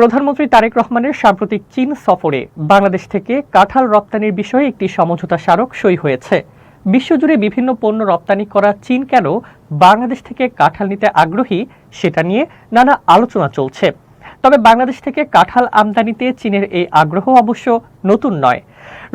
প্রধানমন্ত্রী তারেক রহমানের সাম্প্রতিক চীন সফরে বাংলাদেশ থেকে কাঁঠাল রপ্তানির বিষয়ে একটি সমঝোতা স্মারক সই হয়েছে। বিশ্বজুড়ে বিভিন্ন পণ্য রপ্তানি করা চীন কেন বাংলাদেশ থেকে কাঁঠাল নিতে আগ্রহী সেটা নিয়ে নানা আলোচনা চলছে। তবে বাংলাদেশ থেকে কাঁঠাল আমদানিতে চীনের এই আগ্রহ অবশ্য নতুন নয়।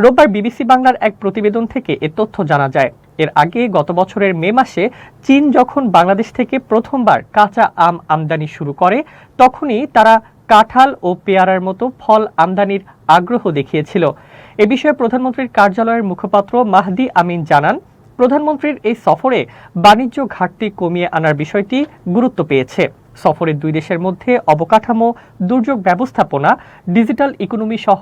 রোববার বিবিসি বাংলার এক প্রতিবেদন থেকে এ তথ্য জানা যায়। এর আগে গত বছরের মে মাসে চীন যখন বাংলাদেশ থেকে প্রথমবার কাঁচা আম আমদানি শুরু করে, তখনই তারা কাঁঠাল ও পেয়ারার মতো ফল আমদানির আগ্রহ দেখিয়েছিল। এ বিষয়ে প্রধানমন্ত্রীর কার্যালয়ের মুখপাত্র মাহদি আমিন জানান, প্রধানমন্ত্রীর এই সফরে বাণিজ্য ঘাটতি কমিয়ে আনার বিষয়টি গুরুত্ব পেয়েছে। সফরের দুই দেশের মধ্যে অবকাঠামো, দুর্যোগ ব্যবস্থাপনা, ডিজিটাল ইকোনমি সহ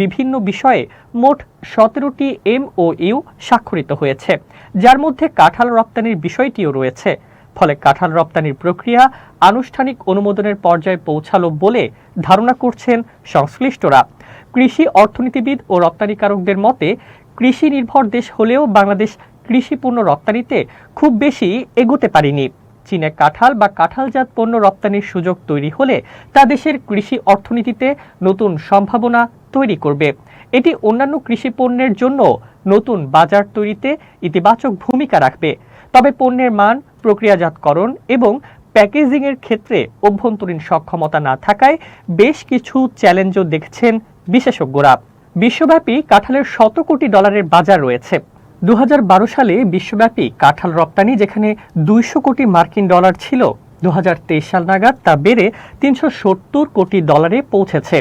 বিভিন্ন বিষয়ে মোট 17টি MOU স্বাক্ষরিত হয়েছে, যার মধ্যে কাঁঠাল রপ্তানির বিষয়টিও রয়েছে। ফলে কাঁঠাল রপ্তানির প্রক্রিয়া আনুষ্ঠানিক অনুমোদনের পর্যায়ে পৌঁছালো বলে ধারণা করছেন সংশ্লিষ্টরা। কৃষি অর্থনীতিবিদ ও রপ্তানিকারকদের মতে, কৃষি নির্ভর দেশ হলেও বাংলাদেশ কৃষি পণ্য রপ্তানিতে খুব বেশি এগোতে পারেনি। চীনে কাঁঠাল বা কাঁঠালজাত পণ্য রপ্তানির সুযোগ তৈরি হলে তা দেশের কৃষি অর্থনীতিতে নতুন সম্ভাবনা তৈরি করবে। এটি অন্যান্য কৃষি পণ্যের জন্য নতুন বাজার তৈরিতে ইতিবাচক ভূমিকা রাখবে। তবে পণ্যের মান, প্রক্রিয়াজাতকরণ এবং প্যাকেজিংয়ের ক্ষেত্রে অভ্যন্তরীণ সক্ষমতা না থাকায় বেশ কিছু চ্যালেঞ্জও দেখছেন বিশেষজ্ঞরা। বিশ্বব্যাপী কাঁঠালের $100 কোটি বাজার রয়েছে। 2012 সালে বিশ্বব্যাপী কাঁঠাল রপ্তানি যেখানে $200 কোটি ছিল, 2023 সাল নাগাদ তা বেড়ে $370 কোটি পৌঁছেছে।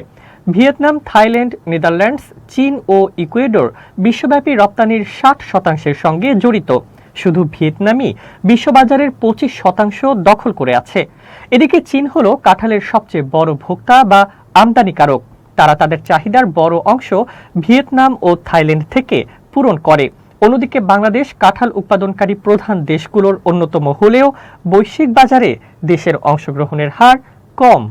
ভিয়েতনাম, থাইল্যান্ড, নেদারল্যান্ডস, চীন ও ইকুয়েডর বিশ্বব্যাপী রপ্তানির 60% সঙ্গে জড়িত। শুধু ভিয়েতনামই বিশ্ববাজারের 25% দখল করে আছে। এদিকে চীন হলো কাঁঠালের সবচেয়ে বড় ভোক্তা বা আমদানিকারক। তারা তাদের চাহিদার বড় অংশ ভিয়েতনাম ও থাইল্যান্ড থেকে পূরণ করে। অন্যদিকে বাংলাদেশ কাঁঠাল উৎপাদনকারী প্রধান দেশগুলোর অন্যতম হলেও বৈশ্বিক বাজারে দেশের অংশগ্রহণের হার কম।